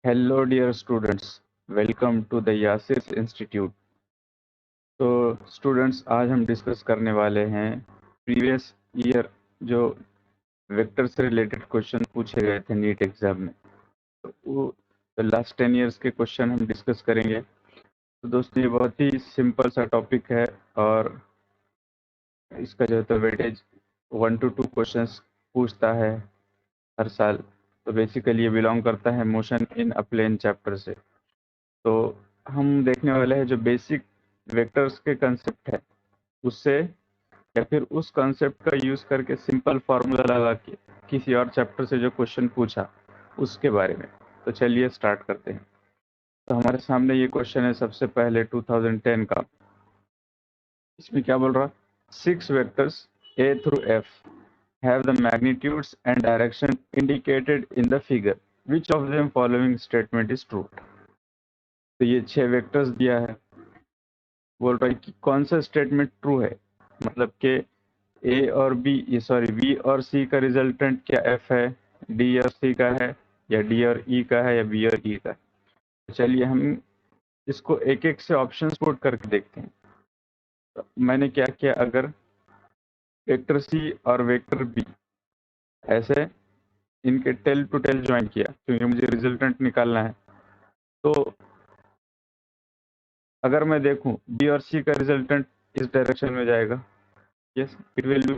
Hello dear students, welcome to the Yasir Institute। तो students आज हम डिस्कस करने वाले हैं प्रीवियस ईयर जो वेक्टर से रिलेटेड क्वेश्चन पूछे गए थे नीट एग्जाम में। तो वो लास्ट 10 इयर्स के क्वेश्चन हम डिस्कस करेंगे। तो दोस्तों ये बहुत ही सिंपल सा टॉपिक है और इसका जो है तो वेटेज 1 to 2 क्वेश्चंस पूछता है हर साल। तो बेसिकली ये बिलोंग करता है motion in a plane chapter से। तो हम देखने वाले हैं जो बेसिक वेक्टर्स के कंसेप्ट है उससे या फिर उस कंसेप्ट का यूज करके सिंपल फार्मूला लगा के किसी और चैप्टर से जो क्वेश्चन पूछा उसके बारे में। तो चलिए स्टार्ट करते हैं। तो हमारे सामने ये क्वेश्चन है सबसे पहले 2010 का। इसमें क्या बोल रहा, 6 vectors a through f have the magnitudes and direction indicated in the figure. Which of them following statement is true? तो ये 6 वेक्टर्स दिया है, बोल रहा है कि कौन सा स्टेटमेंट ट्रू है, मतलब कि ए और बी सॉरी बी और सी का रिजल्टेंट क्या एफ है, डी और सी का है, या डी और ई का है, या बी और ई का है। तो चलिए हम इसको एक एक से ऑप्शन पुट करके देखते हैं। तो मैंने क्या किया, अगर वेक्टर सी और वेक्टर बी ऐसे इनके टेल टू टेल ज्वाइन किया क्योंकि मुझे रिजल्टेंट निकालना है। तो अगर मैं देखूं बी और सी का रिजल्टेंट इस डायरेक्शन में जाएगा, yes it will be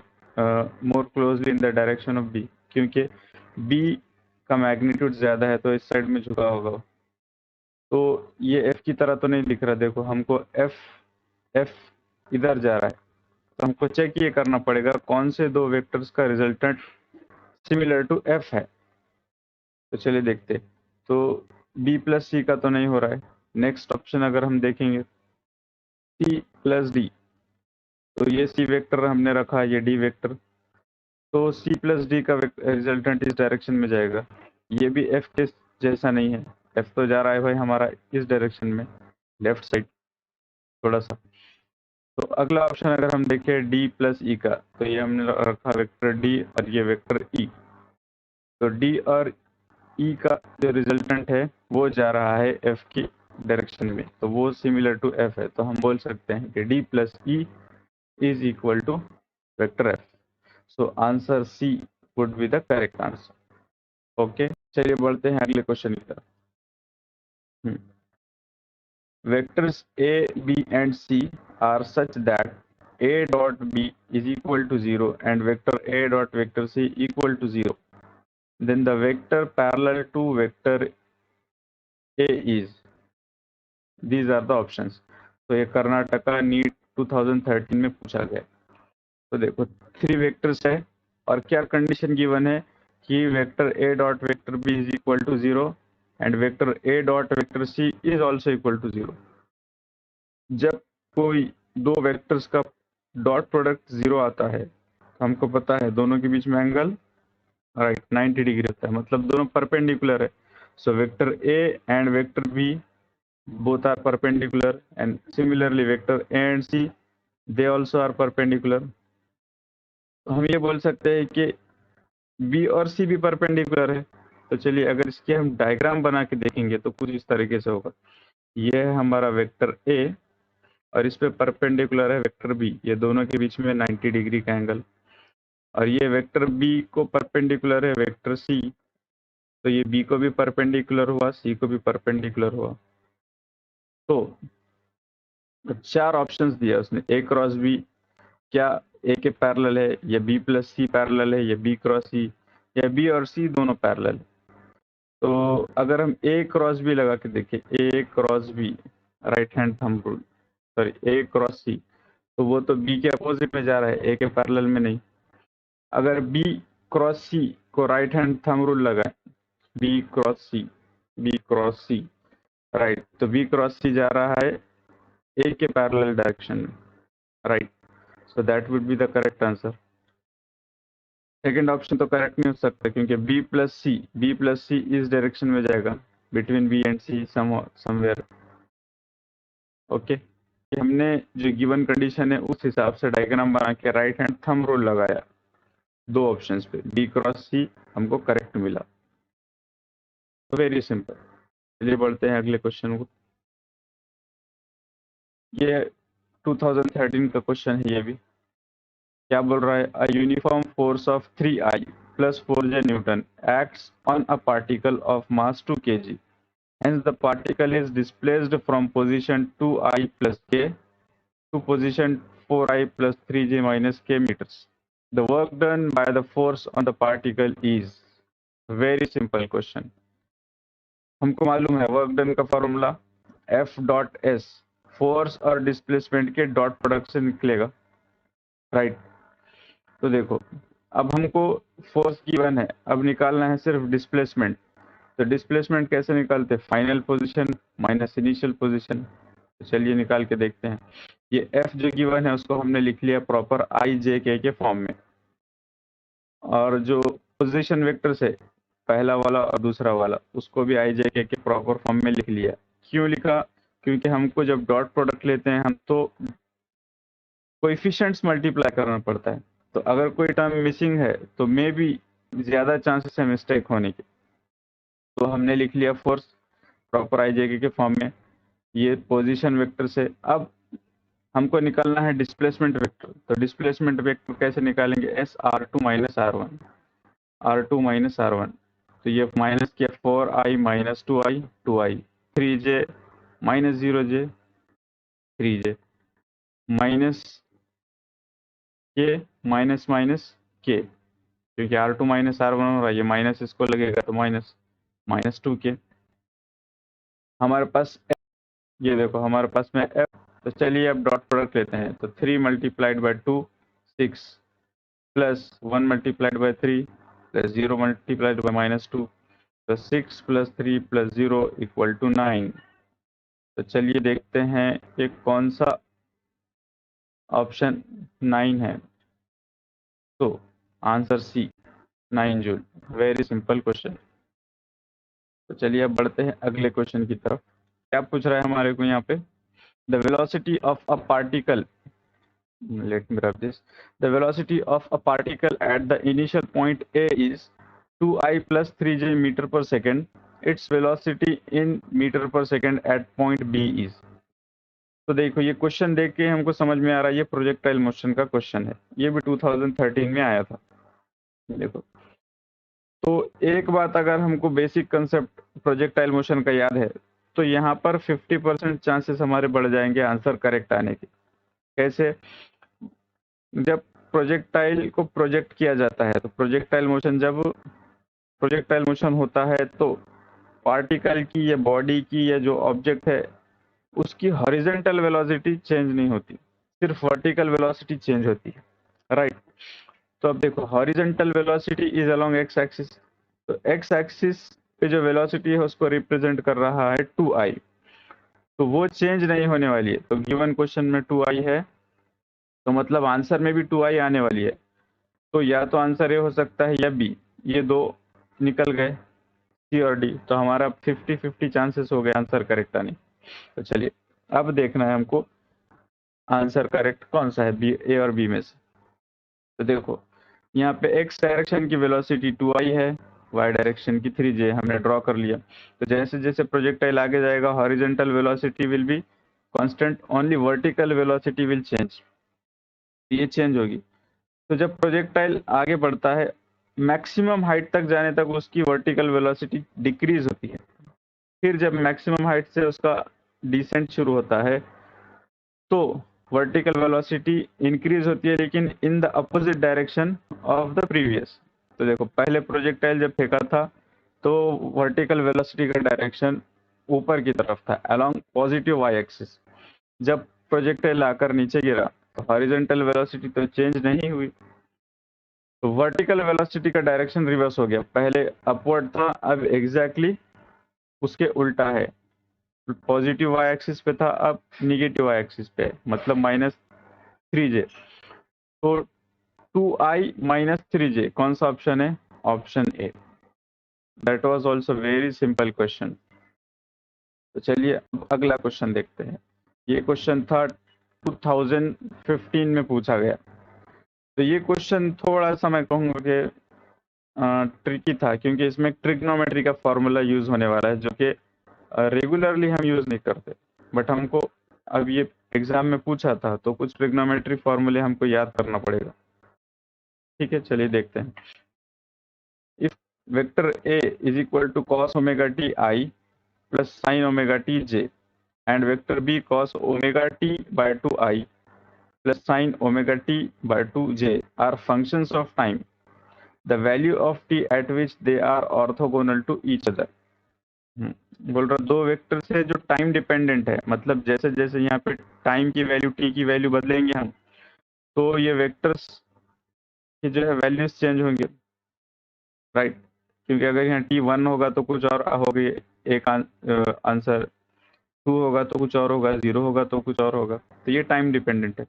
more closely in the direction of b, क्योंकि b का मैग्नीट्यूड ज्यादा है तो इस साइड में झुका होगा। तो ये f की तरह तो नहीं दिख रहा, देखो हमको f इधर जा रहा है। तो हमको चेक ये करना पड़ेगा कौन से दो वेक्टर्स का रिजल्टेंट सिमिलर टू f है। तो चलिए देखते। तो b प्लस सी का तो नहीं हो रहा है। नेक्स्ट ऑप्शन अगर हम देखेंगे c प्लस डी, तो ये c वेक्टर हमने रखा, ये d वेक्टर, तो c प्लस डी का रिजल्टेंट इस डायरेक्शन में जाएगा। ये भी f के जैसा नहीं है, f तो जा रहा है भाई हमारा इस डायरेक्शन में, लेफ्ट साइड थोड़ा सा। तो अगला ऑप्शन अगर हम देखें d प्लस ई का, तो ये हमने रखा वेक्टर d और ये वेक्टर e। तो d और e का जो रिजल्टेंट है वो जा रहा है f की डायरेक्शन में, तो वो सिमिलर टू f है। तो हम बोल सकते हैं कि d plus E is equal to vector f। So answer C would be the correct answer. Okay चलिए बढ़ते हैं अगले क्वेश्चन की तरफ। Vectors a b and c are such that a dot b is equal to 0 and vector a dot vector c equal to 0, then the vector parallel to vector a is, these are the options। तो ये Karnataka NEET 2013 में पूछा गया। तो देखो 3 vectors है और क्या कंडीशन गिवन है कि vector a dot vector b is equal to 0 and vector a dot vector c is also equal to 0। जब कोई दो वेक्टर्स का डॉट प्रोडक्ट 0 आता है तो हमको पता है दोनों के बीच में एंगल राइट 90 डिग्री होता है, मतलब दोनों परपेंडिकुलर है। So vector a and vector b both are perpendicular, and similarly vector a and c they also are perpendicular। तो हम ये बोल सकते हैं कि बी और सी भी परपेंडिकुलर है। तो चलिए अगर इसके हम डायग्राम बना के देखेंगे तो कुछ इस तरीके से होगा। ये है हमारा वेक्टर ए और इस पे परपेंडिकुलर है वेक्टर बी, ये दोनों के बीच में 90 डिग्री का एंगल। और ये वेक्टर बी को परपेंडिकुलर है वेक्टर सी, तो ये बी को भी परपेंडिकुलर हुआ, सी को भी परपेंडिकुलर हुआ। तो 4 ऑप्शंस दिया उसने, ए क्रॉस बी क्या ए के पैरेलल है, या बी प्लस सी पैरेलल है, या बी क्रॉस सी, या बी और सी दोनों पैरेलल है। तो अगर हम ए क्रॉस बी लगा के देखें, A cross B right hand thumb rule, sorry A cross C, तो वो तो बी के अपोजिट में जा रहा है, ए के पैरेलल में नहीं। अगर बी क्रॉस सी को राइट हैंड थंब रूल लगाए, बी क्रॉस सी राइट, तो बी क्रॉस सी जा रहा है ए के पैरेलल डायरेक्शन में right. So that would be the correct answer. Second option तो करेक्ट नहीं हो सकता क्योंकि बी प्लस सी इस डायरेक्शन में जाएगा, between B and C somewhere. Okay हमने जो गिवन कंडीशन है उस हिसाब से डायग्राम बना के राइट हैंड थंब रूल लगाया दो ऑप्शंस पे, बी क्रॉस सी हमको करेक्ट मिला। Very simple. चलिए बढ़ते हैं अगले क्वेश्चन को। ये 2013 का क्वेश्चन है ये भी। क्या बोल रहा है? A uniform force of 3I plus 4J Newton acts on a particle of mass 2 kg, hence the particle is displaced from position 2I plus k to position 4I plus 3J minus k meters. The work done by the force on the particle is, very simple question। हमको मालूम है work done का formula F dot S, force और displacement के dot product से निकलेगा, right. तो देखो अब हमको फोर्स गिवन है, अब निकालना है सिर्फ डिस्प्लेसमेंट। तो डिस्प्लेसमेंट कैसे निकालते हैं? Final position minus initial position. तो चलिए निकाल के देखते हैं। ये F जो गिवन है उसको हमने लिख लिया प्रॉपर आई जे के फॉर्म में, और जो पोजीशन वेक्टर से पहला वाला और दूसरा वाला उसको भी आई जे के प्रॉपर फॉर्म में लिख लिया। क्यों लिखा? क्योंकि हमको जब डॉट प्रोडक्ट लेते हैं हम तो कोएफिशिएंट्स मल्टीप्लाई करना पड़ता है। तो अगर कोई टर्म मिसिंग है तो मे बी ज्यादा चांसेस है मिस्टेक होने के। तो हमने लिख लिया फोर्स प्रॉपर आई जे के फॉर्म में, ये पोजीशन वेक्टर से। अब हमको निकालना है डिस्प्लेसमेंट वेक्टर। तो डिस्प्लेसमेंट वेक्टर कैसे निकालेंगे? As R two minus R one, R two minus R one. तो ये माइनस किया 4I minus 2I 2I, 3J minus 0J 3J, minus K minus minus K, क्योंकि R2 माइनस R1 हो रहा है, ये माइनस इसको लगेगा तो माइनस माइनस 2K। हमारे पास ये देखो हमारे पास में F। तो चलिए अब डॉट प्रोडक्ट लेते हैं। तो 3 multiplied by 2 6 plus 1 multiplied by 3 plus 0 multiplied by minus 2, तो 6 प्लस 3 प्लस 0 इक्वल टू 9। तो चलिए देखते हैं ये कौन सा ऑप्शन 9 है। तो answer C 9 joule. Very simple question. तो चलिए अब बढ़ते हैं अगले क्वेश्चन की तरफ। क्या पूछ रहा है हमारे को यहाँ पे? The velocity of a particle, let me grab this, the velocity of a particle at the initial point A is 2I plus 3J metre पर second, its velocity in metre पर second at point B is. तो देखो ये question देख के हमको समझ में आ रहा है ये प्रोजेक्टाइल मोशन का क्वेश्चन है। ये भी 2013 में आया था। देखो तो एक बात अगर हमको बेसिक कंसेप्ट प्रोजेक्टाइल मोशन का याद है तो यहाँ पर 50% चांसेस हमारे बढ़ जाएंगे आंसर करेक्ट आने के। कैसे? जब प्रोजेक्टाइल को प्रोजेक्ट किया जाता है तो प्रोजेक्टाइल मोशन, जब प्रोजेक्टाइल मोशन होता है तो पार्टिकल की या बॉडी की या जो ऑब्जेक्ट है उसकी हॉरिजॉन्टल वेलोसिटी चेंज नहीं होती, सिर्फ वर्टिकल वेलोसिटी चेंज होती है, राइट। तो अब देखो horizontal velocity is along x axis. तो एक्स एक्सिस पे जो वेलोसिटी है उसको रिप्रेजेंट कर रहा है 2I, तो वो चेंज नहीं होने वाली है। तो गिवन क्वेश्चन में 2I है तो मतलब आंसर में भी 2I आने वाली है। तो या तो आंसर ए हो सकता है या बी, ये दो निकल गए, सी और डी। तो हमारा 50-50 चांसेस हो गए आंसर करेक्ट आने। तो चलिए अब देखना है हमको आंसर करेक्ट कौन सा है, बी, ए और बी में से। तो देखो यहाँ पे एक्स डायरेक्शन की वेलोसिटी 2I है, वाई डायरेक्शन की 3J हमने ड्रॉ कर लिया। तो जैसे जैसे प्रोजेक्टाइल आगे जाएगा horizontal velocity will be constant, only vertical velocity will change, ये चेंज होगी। तो जब प्रोजेक्टाइल आगे बढ़ता है मैक्सिमम हाइट तक जाने तक उसकी वर्टिकल वेलोसिटी डिक्रीज होती है। फिर जब मैक्सिमम हाइट से उसका डिसेंट शुरू होता है तो वर्टिकल वेलोसिटी इंक्रीज होती है, लेकिन in the opposite direction of the previous. तो देखो पहले प्रोजेक्टाइल जब फेंका था तो वर्टिकल वेलोसिटी का डायरेक्शन ऊपर की तरफ था अलोंग पॉजिटिव वाई एक्सिस। जब प्रोजेक्टाइल आकर नीचे गिरा तो हॉरिजॉन्टल वेलोसिटी तो चेंज नहीं हुई, तो वर्टिकल वेलोसिटी का डायरेक्शन रिवर्स हो गया। पहले अपवर्ड था, अब एग्जैक्टली उसके उल्टा है। पॉजिटिव वाई एक्सिस पे था, अब निगेटिव वाई एक्सिस पे है, मतलब -3J। तो 2I माइनस 3J कौन सा ऑप्शन है? Option A. That was also very simple question. तो चलिए अब अगला क्वेश्चन देखते हैं। ये क्वेश्चन था 2015 में पूछा गया। तो ये क्वेश्चन थोड़ा सा मैं कहूँगा कि ट्रिकी था, क्योंकि इसमें ट्रिग्नोमेट्री का फॉर्मूला यूज होने वाला है जो कि रेगुलरली हम यूज नहीं करते, बट हमको अब ये एग्जाम में पूछा था तो कुछ ट्रिग्नोमेट्री फॉर्मूले हमको याद करना पड़ेगा। ठीक है, चलिए देखते हैं। If vector A is equal to cos omega T I plus sine omega T J and vector B cos omega T by two I plus sin omega t by 2j are functions of time, the value of t at which they are orthogonal to each other। बोल रहा दो vectors है जो time dependent है, मतलब जैसे जैसे यहाँ पे टाइम की वैल्यू टी की वैल्यू बदलेंगे हम, तो ये वेक्टर्स की जो है वैल्यूज चेंज होंगे, राइट। क्योंकि अगर यहाँ टी 1 होगा तो कुछ और होगी एक आंसर, 2 होगा तो कुछ और होगा, 0 होगा तो कुछ और होगा, तो ये टाइम डिपेंडेंट है।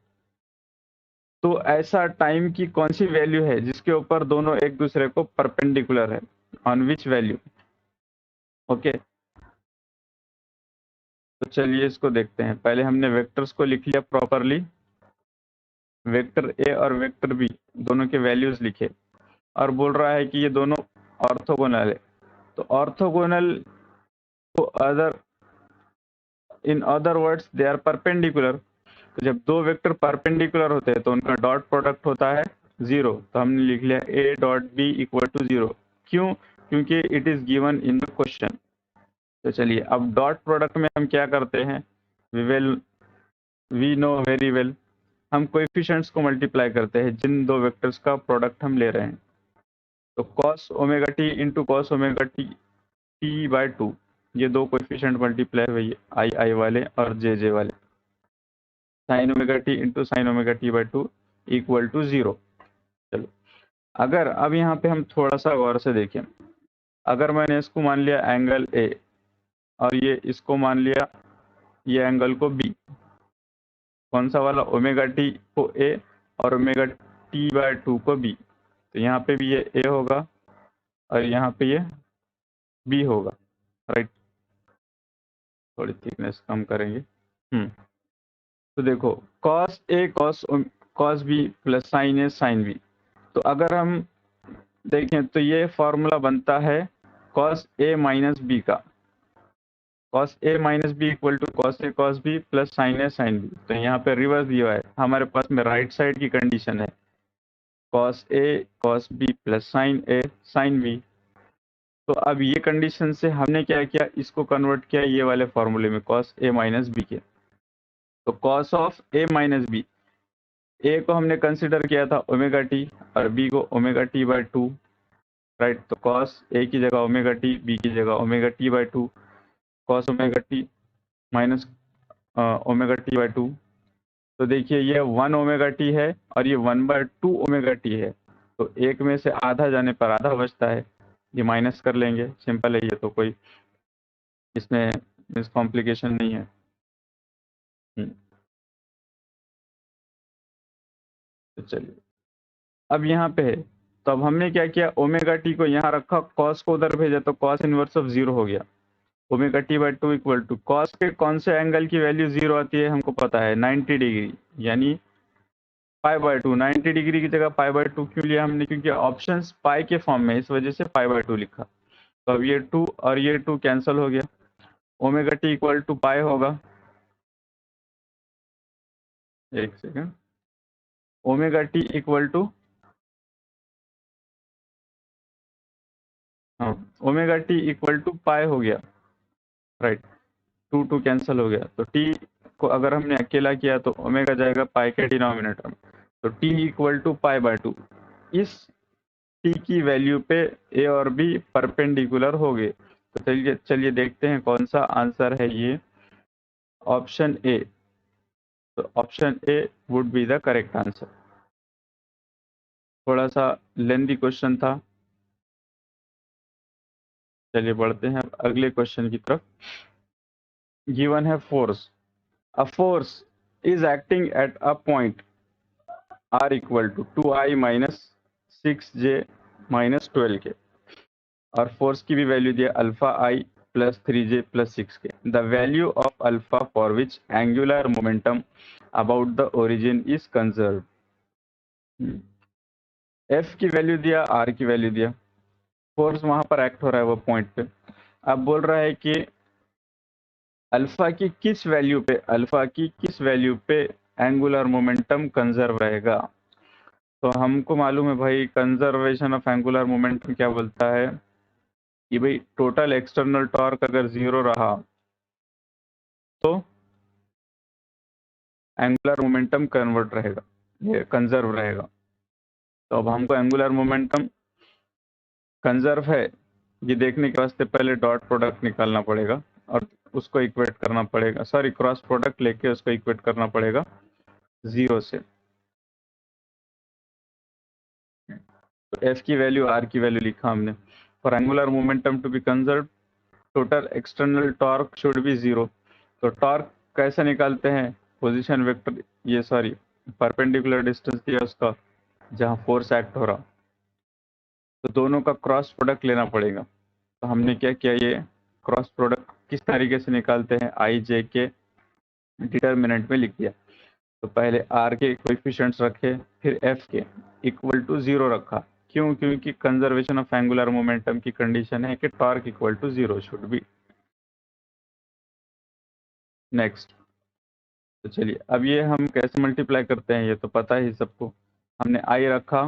तो ऐसा टाइम की कौन सी वैल्यू है जिसके ऊपर दोनों एक दूसरे को परपेंडिकुलर है, ऑन विच वैल्यू। ओके, तो चलिए इसको देखते हैं। पहले हमने वेक्टर्स को लिख लिया प्रॉपरली, वेक्टर ए और वेक्टर बी दोनों के वैल्यूज लिखे, और बोल रहा है कि ये दोनों ऑर्थोगोनल है। तो ऑर्थोगोनल को other in other words they are perpendicular. तो जब दो वेक्टर परपेंडिकुलर होते हैं तो उनका डॉट प्रोडक्ट होता है 0। तो हमने लिख लिया a dot B equal to 0। क्यों? क्योंकि it is given in the question. तो चलिए अब डॉट प्रोडक्ट में हम क्या करते हैं, वी नो वेरी वेल, हम कोएफिशिएंट्स को मल्टीप्लाई करते हैं जिन दो वेक्टर्स का प्रोडक्ट हम ले रहे हैं। तो cos omega T into cos omega T T by 2, ये दो कोएफिशिएंट मल्टीप्लाई हुए आई आई वाले और जे जे वाले, sine omega T into sine omega T by 2 equal to 0। चलो अगर अब यहाँ पे हम थोड़ा सा गौर से देखें, अगर मैंने इसको मान लिया एंगल ए और ये इसको मान लिया ये एंगल को बी, कौन सा वाला, ओमेगा टी को ए और ओमेगा टी बाय 2 को बी, तो यहाँ पे भी ये ए होगा और यहाँ पे ये बी होगा, राइट। थोड़ी थिकनेस कम करेंगे। तो देखो cos A cos B plus sign A sine B, तो अगर हम देखें तो ये फॉर्मूला बनता है cos a माइनस बी का, cos a minus B equal to cos a cos b plus sin a sin b। तो यहाँ पे रिवर्स दिया है हमारे पास में, राइट साइड की कंडीशन है cos a cos b plus sin a sin b। तो अब ये कंडीशन से हमने क्या किया, इसको कन्वर्ट किया ये वाले फॉर्मूले में cos a माइनस बी के। तो cos of a minus B, A को हमने कंसिडर किया था ओमेगा टी और बी को ओमेगा टी बाय 2, राइट। तो cos ए की जगह ओमेगा टी, बी की जगह omega T by 2, cos omega T minus omega T by 2। तो देखिए ये 1 ओमेगा टी है और ये 1/2 ओमेगा टी है, तो एक में से आधा जाने पर आधा बचता है, ये माइनस कर लेंगे, सिंपल है ये, तो कोई इसमें मिस कॉम्प्लिकेशन नहीं है। तो चलिए अब यहाँ पे है, तो अब हमने क्या किया, ओमेगा टी को यहाँ रखा, कॉस को उधर भेजा, तो कॉस इनवर्स ऑफ 0 हो गया। Omega T by 2 equal to cos के कौन से एंगल की वैल्यू 0 आती है हमको पता है, 90 डिग्री, यानी पाई बाय 2। 90 डिग्री की जगह पाई बाय 2 क्यों लिया हमने, क्योंकि ऑप्शंस पाई के फॉर्म में, इस वजह से पाई बाय 2 लिखा। तो अब ये 2 और ये 2 कैंसिल हो गया, omega t equal to pi होगा, एक second, omega t equal to, हाँ omega t equal to pi हो गया, राइट। 2 कैंसिल हो गया, तो टी को अगर हमने अकेला किया तो ओमेगा जाएगा पाई के डिनोमिनेटर में, तो t equal to pi by 2। इस टी की वैल्यू पे ए और बी परपेंडिकुलर हो गए। तो चलिए चलिए देखते हैं कौन सा आंसर है ये, ऑप्शन ए। तो option A would be the correct answer. थोड़ा सा लेंदी क्वेश्चन था, चलिए बढ़ते हैं अब अगले क्वेश्चन की तरफ। गिवन है force, a force is acting at a point r equal to 2i minus 6j minus 12 के, और फोर्स की भी वैल्यू दिया अल्फा आई प्लस 3j प्लस 6 के। The value of alpha for which angular momentum about the origin is conserve. F की value दिया, are की value दिया, फोर्स वहां पर एक्ट हो रहा है वो पॉइंट पे। अब बोल रहा है कि अल्फा की किस वैल्यू पे एंगुलर मोमेंटम कंजर्व रहेगा। तो हमको मालूम है भाई कंजर्वेशन ऑफ एंगुलर मोमेंटम क्या बोलता है कि भाई टोटल एक्सटर्नल टॉर्क अगर 0 रहा तो एंगुलर मोमेंटम कन्वर्ट रहेगा, ये कंजर्व रहेगा। तो अब हमको एंगुलर मोमेंटम कंजर्व है ये देखने के वास्ते पहले डॉट प्रोडक्ट निकालना पड़ेगा और उसको इक्वेट करना पड़ेगा, सॉरी क्रॉस प्रोडक्ट लेके उसको इक्वेट करना पड़ेगा 0 से। तो एफ की वैल्यू आर की वैल्यू लिखा हमने। For angular momentum to be conserve total external torque should be 0। तो टॉर्क कैसे निकालते हैं, पोजीशन वेक्टर, ये सॉरी परपेंडिकुलर डिस्टेंस दिया उसका जहां फोर्स एक्ट हो रहा, तो दोनों का क्रॉस प्रोडक्ट लेना पड़ेगा। तो हमने क्या किया, ये क्रॉस प्रोडक्ट किस तरीके से निकालते हैं, आई जे के डिटर्मिनेंट में लिख दिया। तो पहले आर के कोएफिशिएंट्स रखे, फिर एफ के इक्वल टू 0 रखा। क्यों, क्योंकि कंजर्वेशन ऑफ एंगुलर मोमेंटम की कंडीशन है कि torque equal to 0 should be. Next, तो चलिए अब ये हम कैसे मल्टीप्लाई करते हैं ये तो पता ही सबको। हमने आई रखा,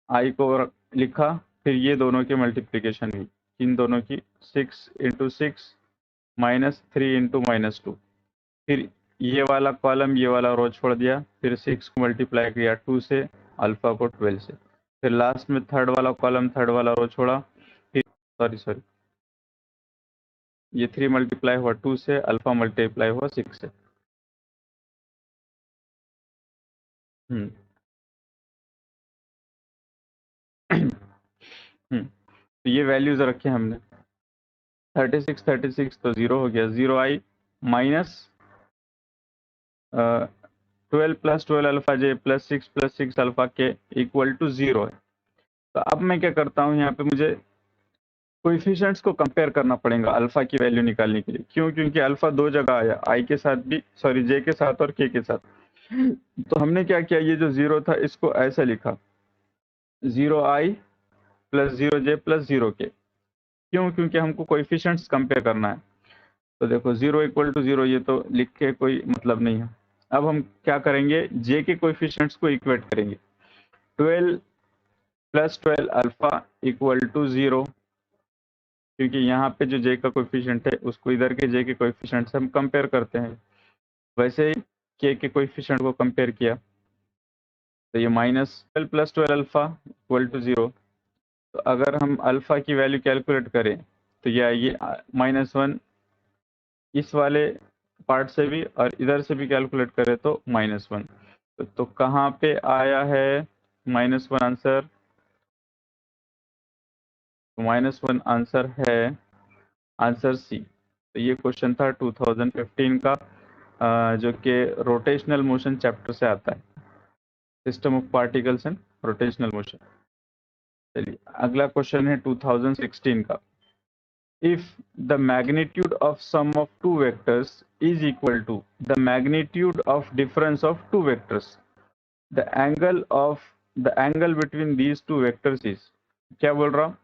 आई को लिखा, फिर ये दोनों की मल्टीप्लीकेशन हुई, इन दोनों की 6 इंटू 6 माइनस 3 इंटू -2, फिर ये वाला कॉलम ये वाला रो छोड़ दिया, फिर 6 को मल्टीप्लाई किया 2 से, अल्फा को 12 से, फिर लास्ट में थर्ड वाला कॉलम थर्ड वाला रो छोड़ा, फिर सॉरी ये 3 मल्टीप्लाई हुआ 2 से, अल्फा मल्टीप्लाई हुआ 6 से। हम्म तो ये वैल्यूज रखे हमने, 36 तो 0 हो गया, 0 I minus 12 plus 12 alpha J plus 6 alpha K equal to 0 है। तो अब मैं क्या करता हूँ, यहाँ पे मुझे कोएफिशिएंट्स को कंपेयर करना पड़ेगा अल्फा की वैल्यू निकालने के लिए। क्यों, क्योंकि अल्फा दो जगह आया, आई के साथ भी, सॉरी जे के साथ और के साथ। तो हमने क्या किया, ये जो 0 था इसको ऐसे लिखा, 0 आई प्लस 0 जे प्लस 0 के। क्यों, क्योंकि हमको कोएफिशिएंट्स कंपेयर करना है। तो देखो 0 इक्वल टू 0 ये तो लिख के कोई मतलब नहीं है। अब हम क्या करेंगे, जे के कोएफिशिएंट्स को इक्वेट करेंगे, 12 प्लस 12 अल्फा इक्वल टू 0, क्योंकि यहाँ पे जो जे का कोएफिशिएंट है उसको इधर के जे के कोएफिशिएंट से हम कंपेयर करते हैं। वैसे ही के कोएफिशिएंट को कंपेयर किया, तो ये -12 प्लस 12 अल्फा इक्वल टू 0। तो अगर हम अल्फा की वैल्यू कैलकुलेट करें तो ये आएगी -1, इस वाले पार्ट से भी और इधर से भी कैलकुलेट करें तो -1। तो कहाँ पे आया है -1 आंसर, तो -1 आंसर है आंसर सी। तो ये क्वेश्चन था 2015 का, जो कि रोटेशनल मोशन चैप्टर से आता है, system of particles and rotational motion. चलिए अगला क्वेश्चन है 2016 का, if the magnitude of sum of two vectors is equal to the magnitude of difference of two vectors, the angle between these two vectors is, क्या बोल रहा,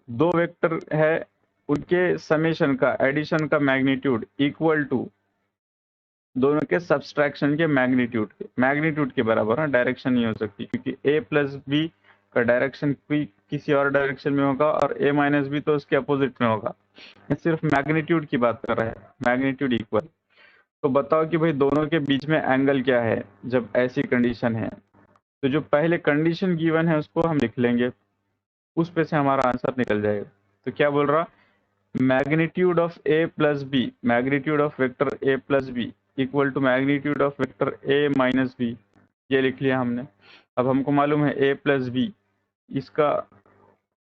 दो vector है उनके समेशन का एडिशन का मैग्नीट्यूड इक्वल टू दोनों के सब्सट्रैक्शन के मैग्नीट्यूड के बराबर है, डायरेक्शन नहीं हो सकती क्योंकि a प्लस बी का डायरेक्शन भी किसी और डायरेक्शन में होगा और a माइनस बी तो उसके अपोजिट में होगा। ये सिर्फ मैग्नीट्यूड की बात कर रहा है, मैग्नीट्यूड इक्वल। तो बताओ कि भाई दोनों के बीच में एंगल क्या है जब ऐसी कंडीशन है। तो जो पहले कंडीशन गिवन है उसको हम लिख लेंगे, उस पे से हमारा आंसर निकल जाएगा। तो क्या बोल रहा, magnitude of A plus B, magnitude of vector A plus B equal to magnitude of vector A minus B, ये लिख लिया हमने। अब हमको मालूम है ए प्लस बी, इसका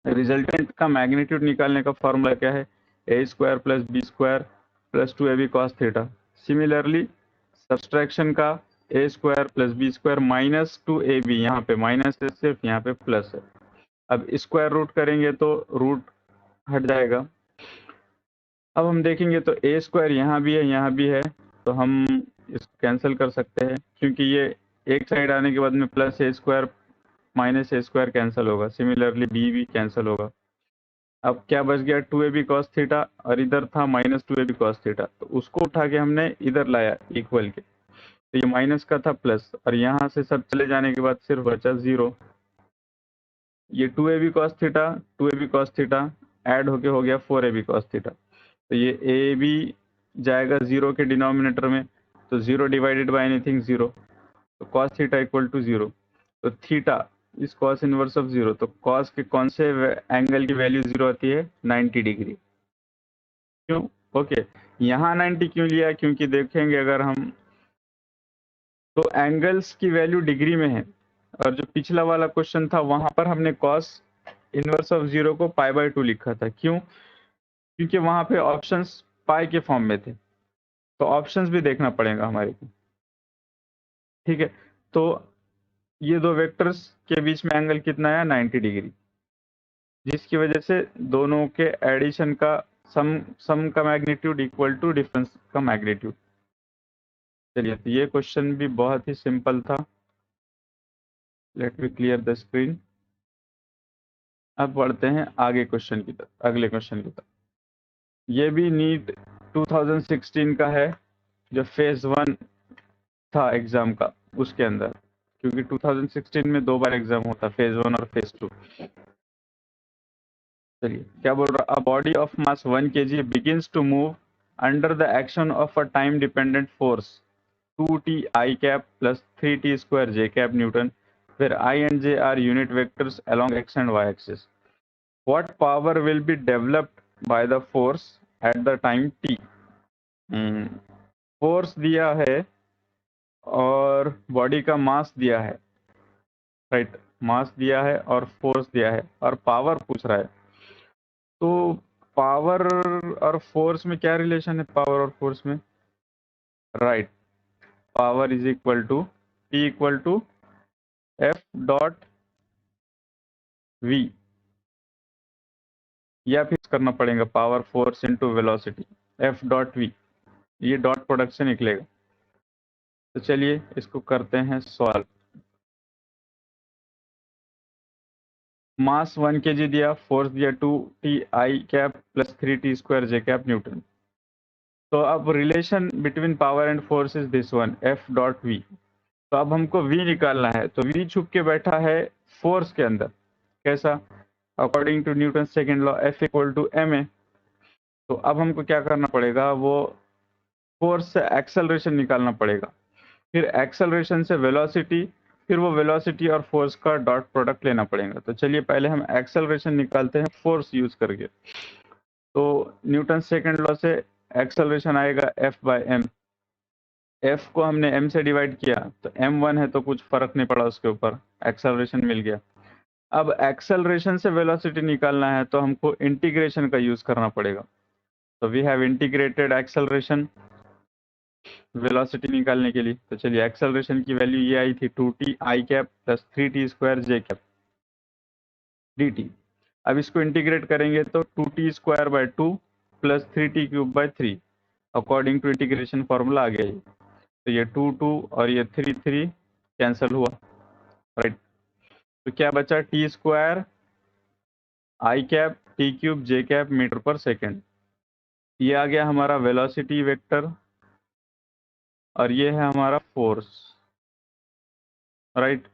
रिजल्टेंट का मैग्नीट्यूड निकालने का फॉर्मूला क्या है, A square plus B square plus 2ab cos theta. Similarly subtraction का A square plus B square minus 2ab, यहाँ पे माइनस है सिर्फ, यहाँ पे प्लस है। अब स्क्वायर रूट करेंगे तो रूट हट जाएगा। अब हम देखेंगे तो ए स्क्वायर यहाँ भी है यहाँ भी है, तो हम इसको कैंसिल कर सकते हैं क्योंकि ये एक साइड आने के बाद में प्लस ए स्क्वायर माइनस ए स्क्वायर कैंसिल होगा, सिमिलरली बी भी कैंसिल होगा। अब क्या बच गया, 2ab cos थीटा, और इधर था -2ab cos थीटा, तो उसको उठा के हमने इधर लाया इक्वल के, तो ये माइनस का था प्लस, और यहाँ से सब चले जाने के बाद सिर्फ बचा 0। ये 2ab cos theta 2ab cos theta add होके हो गया 4ab cos थीटा, तो ये ab जाएगा 0 के डिनोमिनेटर में, तो 0 डिवाइडेड बाय एनीथिंग 0, तो cos थीटा इक्वल टू 0। तो थीटा इस cos इनवर्स ऑफ 0, तो cos के कौन से एंगल की वैल्यू 0 आती है, 90 डिग्री। क्यों? ओके, यहाँ 90 क्यों लिया, क्योंकि देखेंगे अगर हम तो एंगल्स की वैल्यू डिग्री में है, और जो पिछला वाला क्वेश्चन था वहां पर हमने cos इनवर्स ऑफ 0 को π/2 लिखा था। क्यों? क्योंकि वहां पे ऑप्शंस पाई के फॉर्म में थे, तो ऑप्शंस भी देखना पड़ेगा हमारे को। ठीक है, तो ये दो वेक्टर्स के बीच में एंगल कितना है, 90 डिग्री, जिसकी वजह से दोनों के एडिशन का सम का मैग्नीट्यूड इक्वल टू डिफरेंस का मैग्नीट्यूड। चलिए, तो ये क्वेश्चन भी बहुत ही सिंपल था। Let me clear the screen. अब बढ़ते हैं आगे क्वेश्चन की तरफ, अगले क्वेश्चन की तरफ। ये भी नीट 2016 का है, जो फेज 1 था एग्जाम का, उसके अंदर, क्योंकि 2016 में 2 बार एग्जाम होता, फेज 1 और फेज 2। चलिए, क्या बोल रहा, a body of mass 1 kg begins to move under the action of a time dependent force 2t I cap plus 3t square j cap Newton, where I and j are unit vectors along x and y axis. What power will be developed by the force at the time t? Force दिया है और body का मास दिया है, right, मास दिया है और force दिया है, और पावर पूछ रहा है। तो पावर और फोर्स में क्या रिलेशन है, पावर और फोर्स में, right, power is equal to P equal to F dot V, या फिर करना पड़ेगा power force into velocity F dot V, ये डॉट प्रोडक्ट से निकलेगा। तो चलिए इसको करते हैं सॉल्व। मास 1 kg दिया, फोर्स दिया 2t I cap plus 3t square j cap newton. तो अब relation between power and force is this one, F dot V। तो अब हमको V निकालना है, तो V छुप के बैठा है फोर्स के अंदर। कैसा? According to Newton second law, F equal to ma। तो अब हमको क्या करना पड़ेगा, वो फोर्स से एक्सेलरेशन निकालना पड़ेगा, फिर एक्सेलरेशन से वेलोसिटी, फिर वो वेलोसिटी और फोर्स का डॉट प्रोडक्ट लेना पड़ेगा। तो चलिए पहले हम एक्सेलरेशन निकालते हैं फोर्स यूज करके। तो न्यूटन सेकेंड लॉ से एक्सेलरेशन आएगा F/m। F को हमने m से डिवाइड किया, तो m1 है तो कुछ फर्क नहीं पड़ा, उसके ऊपर एक्सेलरेशन मिल गया। अब एक्सेलरेशन से वेलोसिटी निकालना है तो हमको इंटीग्रेशन का यूज करना पड़ेगा। तो we have integrated acceleration velocity निकालने के लिए। तो चलिए, एक्सेलरेशन की वैल्यू ये आई थी 2t I cap plus 3t square j cap dt। अब इसको इंटीग्रेट करेंगे तो 2t square by 2 plus 3t cube by 3, according to integration formula आ गया। तो ये 2 2 और ये 3 3 कैंसिल हुआ, राइट। तो क्या बचा, t square I cap t cube j cap metre पर सेकेंड। ये आ गया हमारा वेलोसिटी वेक्टर, और ये है हमारा फोर्स, राइट।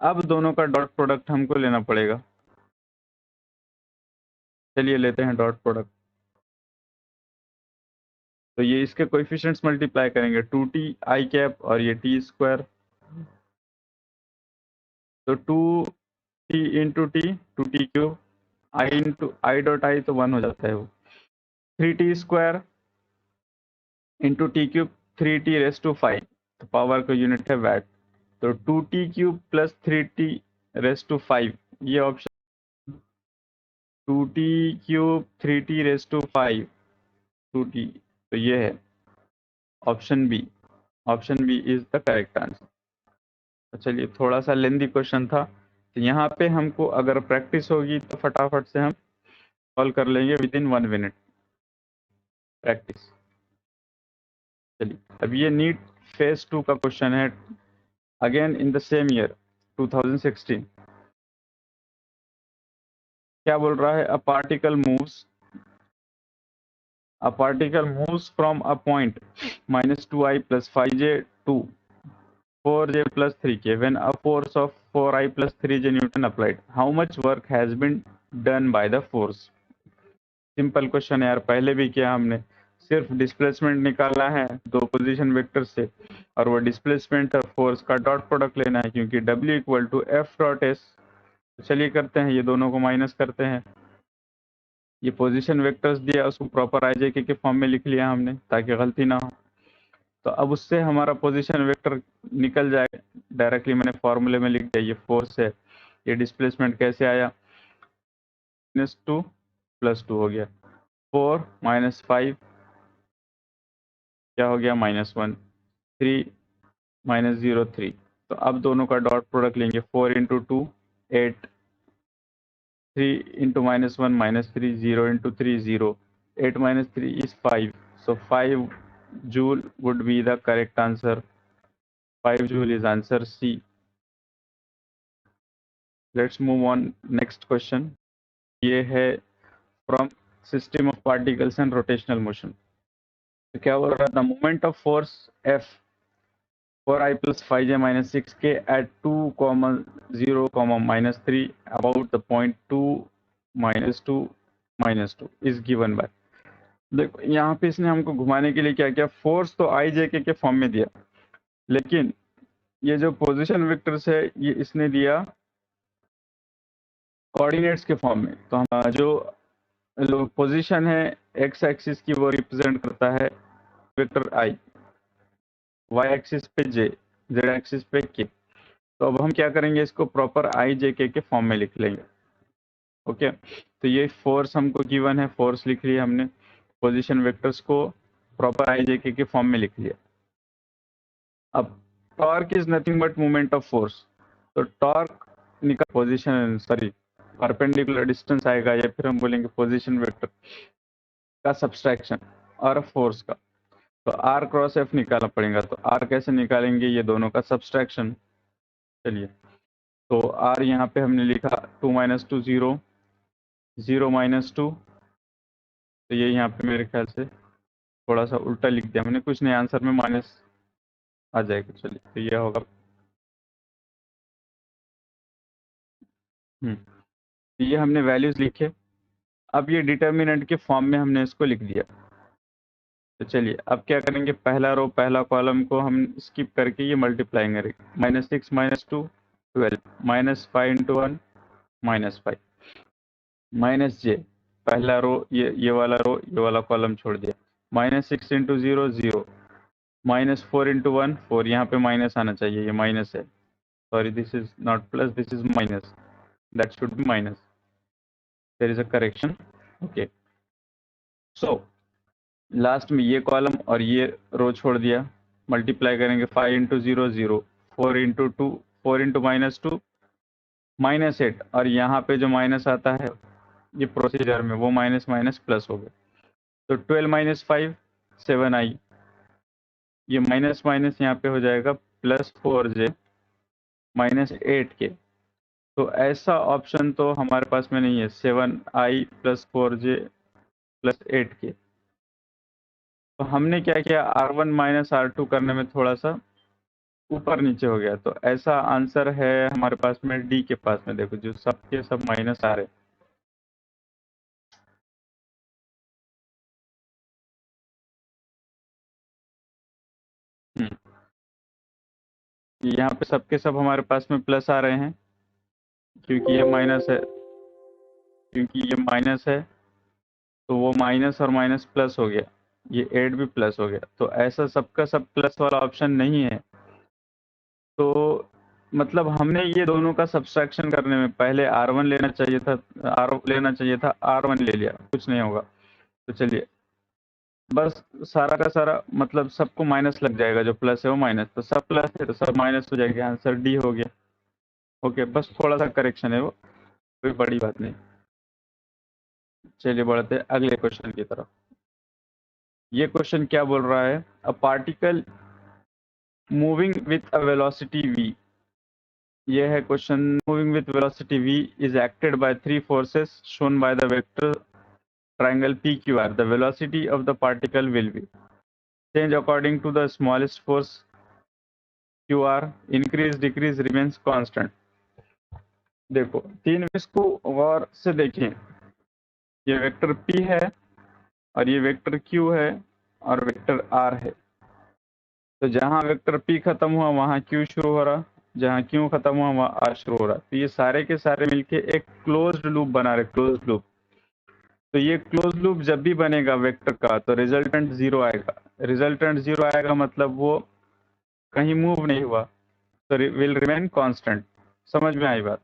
अब दोनों का डॉट प्रोडक्ट हमको लेना पड़ेगा। चलिए लेते हैं डॉट प्रोडक्ट। तो ये इसके कोएफिशिएंट्स मल्टीप्लाई करेंगे, 2t I कैप और ये टी स्क्वायर, तो 2t into t, 2t cube, I into i dot i, तो 1 हो जाता है वो, 3t square into t cube, 3t raise to 5, तो पावर का यूनिट है वैट, तो 2t cube plus 3t raise to 5, ये option 2t cube 3t raise to 5 2t, तो ये है option B. Option B is the correct answer. तो चलिए, थोड़ा सा लेंदी क्वेश्चन था, तो यहाँ पे हमको अगर प्रैक्टिस होगी तो फटाफट से हम सॉल्व कर लेंगे विद इन 1 मिनट प्रैक्टिस। चलिए, अब ये नीट फेज 2 का क्वेश्चन है, again in the same year 2016। क्या बोल रहा है? a particle moves from a point minus 2i plus 5j to 4j plus 3k when a force of 4i plus 3j Newton applied. How much work has been done by the force? Simple question है यार, पहले भी किया हमने। सिर्फ displacement निकालना है दो पोजीशन वेक्टर से, और वो डिस्प्लेसमेंट और फोर्स का डॉट प्रोडक्ट लेना है, क्योंकि W equal to F dot S. चलिए करते हैं, ये दोनों को माइनस करते हैं। ये पोजीशन वेक्टर्स दिया, उसको प्रॉपर आईजेके के फॉर्म में लिख लिया हमने ताकि गलती ना हो। तो अब उससे हमारा पोजीशन वेक्टर निकल जाए डायरेक्टली, मैंने फॉर्मूले में लिख दिया। ये फोर्स है, ये डिस्प्लेसमेंट कैसे आया? -2 +2 हो गया। 4 - 5 क्या हो गया? -1। 3 - 0 3। तो अब दोनों का डॉट प्रोडक्ट लेंगे। 4 × 2 8, 3 × -1 -3, 0 × 3 0, 8 - 3 is 5, so 5 joule would be the correct answer. 5 joule is answer C. Let's move on next question. ये है from system of particles and rotational motion. तो क्या बोल रहा था? Moment of force F 4i plus 5j minus 6k at 2, 0, -3 about the point 2, -2, -2 is given by। देखो यहाँ पे इसने हमको घुमाने के लिए क्या किया? फोर्स तो आई जे के फॉर्म में दिया, लेकिन ये जो पोजीशन वेक्टर्स है ये इसने दिया कोऑर्डिनेट्स के फॉर्म में। तो हम जो पोजीशन है एक्स एक्सिस की, वो रिप्रेजेंट करता है वेक्टर आई, वाई एक्सिस पे जे, जेड एक्सिस पे के। तो अब हम क्या करेंगे? इसको प्रॉपर आई जे के फॉर्म में लिख लेंगे। ओके, तो ये फोर्स हमको गिवन है, फोर्स लिख लिया हमने, पोजीशन वेक्टर्स को प्रॉपर आई जे के फॉर्म में लिख लिया। अब torque is nothing but movement of force. तो टॉर्क निकाल पोजीशन, सॉरी परपेंडिकुलर डिस्टेंस आएगा, या फिर हम बोलेंगे पोजीशन वेक्टर का सब्सट्रैक्शन और फोर्स का। तो आर क्रॉस एफ निकालना पड़ेगा। तो आर कैसे निकालेंगे? ये दोनों का सब्सट्रैक्शन। चलिए, तो आर यहाँ पे हमने लिखा 2 - 2 0, 0 - 2। तो ये यहाँ पे मेरे ख्याल से थोड़ा सा उल्टा लिख दिया हमने, कुछ नहीं, आंसर में माइनस आ जाएगा। चलिए, तो ये होगा तो ये हमने वैल्यूज लिखे। अब ये डिटर्मिनेंट के फॉर्म में हमने इसको लिख दिया। तो चलिए अब क्या करेंगे? पहला रो पहला कॉलम को हम स्किप करके ये मल्टीप्लाई करेंगे। -6 - 2 12, -5 × 1 -5, -j पहला रो, ये वाला रो, ये वाला कॉलम छोड़ दिया। -6 × 0 0, -4 × 1 4, यहाँ पे माइनस आना चाहिए, ये माइनस है, sorry this is not plus, this is minus, that should be minus, there is a correction. Okay, so last में ये कॉलम और ये रो छोड़ दिया, मल्टीप्लाई करेंगे। 5 × 0 0, 4 × 2 4 × -2 -8, और यहाँ पे जो माइनस आता है ये प्रोसीजर में, वो माइनस माइनस प्लस हो गया। तो 12 - 5 7i, ये माइनस माइनस यहाँ पे हो जाएगा +4j -8k। तो ऐसा ऑप्शन तो हमारे पास में नहीं है, 7i + 4j + 8k। तो हमने क्या किया? R1 - R2 करने में थोड़ा सा ऊपर नीचे हो गया। तो ऐसा आंसर है हमारे पास में डी के पास में। देखो जो सबके सब माइनस आ रहे, यहाँ पे सबके सब हमारे पास में प्लस आ रहे हैं, क्योंकि ये माइनस है, क्योंकि ये माइनस है, तो वो माइनस और माइनस प्लस हो गया, ये 8 भी प्लस हो गया। तो ऐसा सबका सब प्लस वाला ऑप्शन नहीं है। तो मतलब हमने ये दोनों का सब्सट्रैक्शन करने में पहले R1 लेना चाहिए था, R1 ले लिया, कुछ नहीं होगा। तो चलिए, बस सारा का सारा मतलब सबको माइनस लग जाएगा, जो प्लस है वो माइनस, तो सब प्लस है तो सब माइनस हो जाएगा, आंसर डी हो गया। ओके, बस थोड़ा सा करेक्शन है, वो कोई बड़ी बात नहीं। चलिए बढ़ते हैं अगले क्वेश्चन की तरफ। ये क्वेश्चन क्या बोल रहा है? A particle moving with a velocity v ये है question, moving with velocity v is acted by three forces shown by the vector triangle pqr. The velocity of the particle will be change according to the smallest force qr, increase decrease remains constant. देखो तीन, इसको गौर से देखें, ये vector p है और ये vector q है और वेक्टर r है। तो जहां वेक्टर p खत्म हुआ वहां q शुरू हो रहा, जहां q खत्म हुआ वहां r शुरू हो रहा। तो ये सारे के सारे मिलके एक क्लोज्ड लूप बना रहे, क्लोज्ड लूप। तो ये क्लोज लूप जब भी बनेगा वेक्टर का तो रिजल्टेंट जीरो आएगा। रिजल्टेंट जीरो आएगा मतलब वो कहीं मूव नहीं हुआ, तो विल रिमेन कांस्टेंट। समझ में आई बात?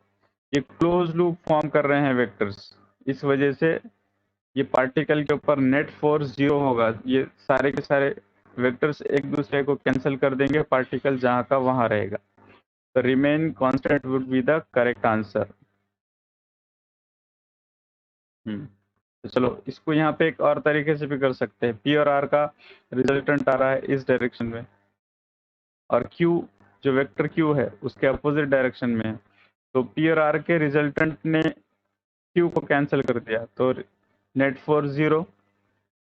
ये क्लोज लूप फॉर्म कर रहे हैं वेक्टर्स, इस वजह से ये पार्टिकल के ऊपर नेट फोर्स जीरो होगा। ये सारे के सारे वेक्टर्स एक दूसरे को कैंसिल कर देंगे, पार्टिकल जहां का वहां रहेगा। तो remain constant would be the correct answer. तो चलो इसको यहाँ पे एक और तरीके से भी कर सकते हैं। पी और आर का रिजल्टेंट आ रहा है इस डायरेक्शन में और क्यू जो वेक्टर क्यू है उसके अपोजिट डायरेक्शन में है। तो पी और आर के रिजल्टेंट ने क्यू को कैंसिल कर दिया, तो नेट फोर्स जीरो।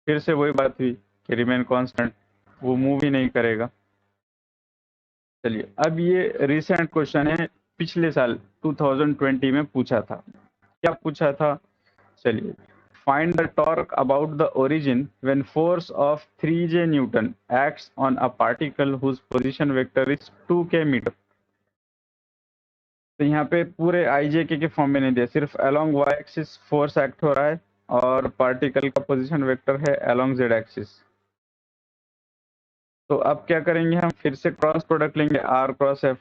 फिर से वही बात हुई कि रिमेन कांस्टेंट, वो मूव ही नहीं करेगा। चलिए अब ये रिसेंट क्वेश्चन है, पिछले साल 2020 में पूछा था। क्या पूछा था? चलिए, find the torque about the origin when force of 3J Newton acts on a particle whose position vector is 2k metre. तो यहाँ पे पूरे IJK के फॉर्म में नहीं दिया, सिर्फ along y axis force act हो रहा है और पार्टिकल का पोजीशन वेक्टर है along z एक्सिस। तो अब क्या करेंगे, हम फिर से क्रॉस प्रोडक्ट लेंगे r क्रॉस f,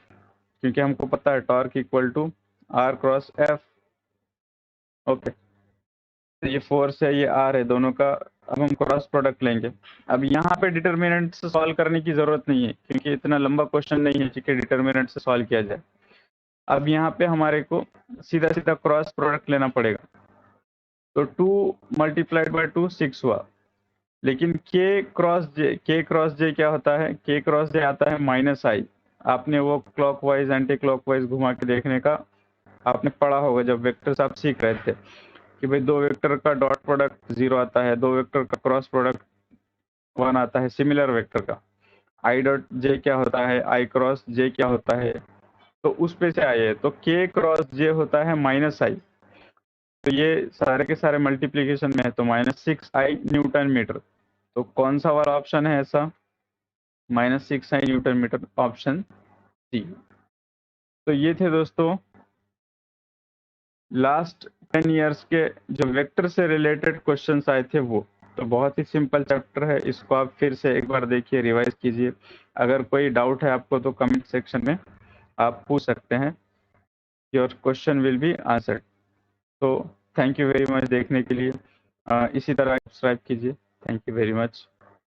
क्योंकि हमको पता है torque equal to r cross f। Okay, तो ये फोर्स है, ये r है, दोनों का अब हम क्रॉस प्रोडक्ट लेंगे। अब यहाँ पे डिटर्मिनेंट से सॉल्व करने की जरूरत नहीं है, क्योंकि इतना लंबा क्वेश्चन नहीं है कि डिटर्मिनेंट से सॉल्व किया जाए। अब यहाँ पे हमारे को सीधा सीधा क्रॉस प्रोडक्ट लेना पड़ेगा। तो 2 मल्टीप्लाइड बाय 2 6 हुआ, लेकिन k क्रॉस j क्या होता है? k क्रॉस j आता है माइनस आई। आपने वो क्लॉकवाइज एंटी क्लॉकवाइज घुमा के देखने का आपने पढ़ा होगा जब वेक्टर्स आप सीख रहे थे कि भाई दो वेक्टर का डॉट प्रोडक्ट 0 आता है, दो वेक्टर का क्रॉस प्रोडक्ट 1 आता है। सिमिलर वेक्टर का आई डॉट जे क्या होता है, आई क्रॉस जे क्या होता है, तो उस पे से आए। तो k क्रॉस j होता है माइनस आई, तो ये सारे के सारे मल्टीप्लीकेशन में है, तो -6i न्यूटन मीटर। तो कौन सा वाला ऑप्शन है ऐसा? -6i Newton metre, option C. तो ये थे दोस्तों लास्ट 10 इयर्स के जो वेक्टर से रिलेटेड क्वेश्चंस आए थे वो। तो बहुत ही सिंपल चैप्टर है, इसको आप फिर से एक बार देखिए, रिवाइज कीजिए। अगर कोई डाउट है आपको तो कमेंट सेक्शन में आप पूछ सकते हैं, your question will be answered. तो थैंक यू वेरी मच देखने के लिए। इसी तरह सब्सक्राइब कीजिए। Thank you very much.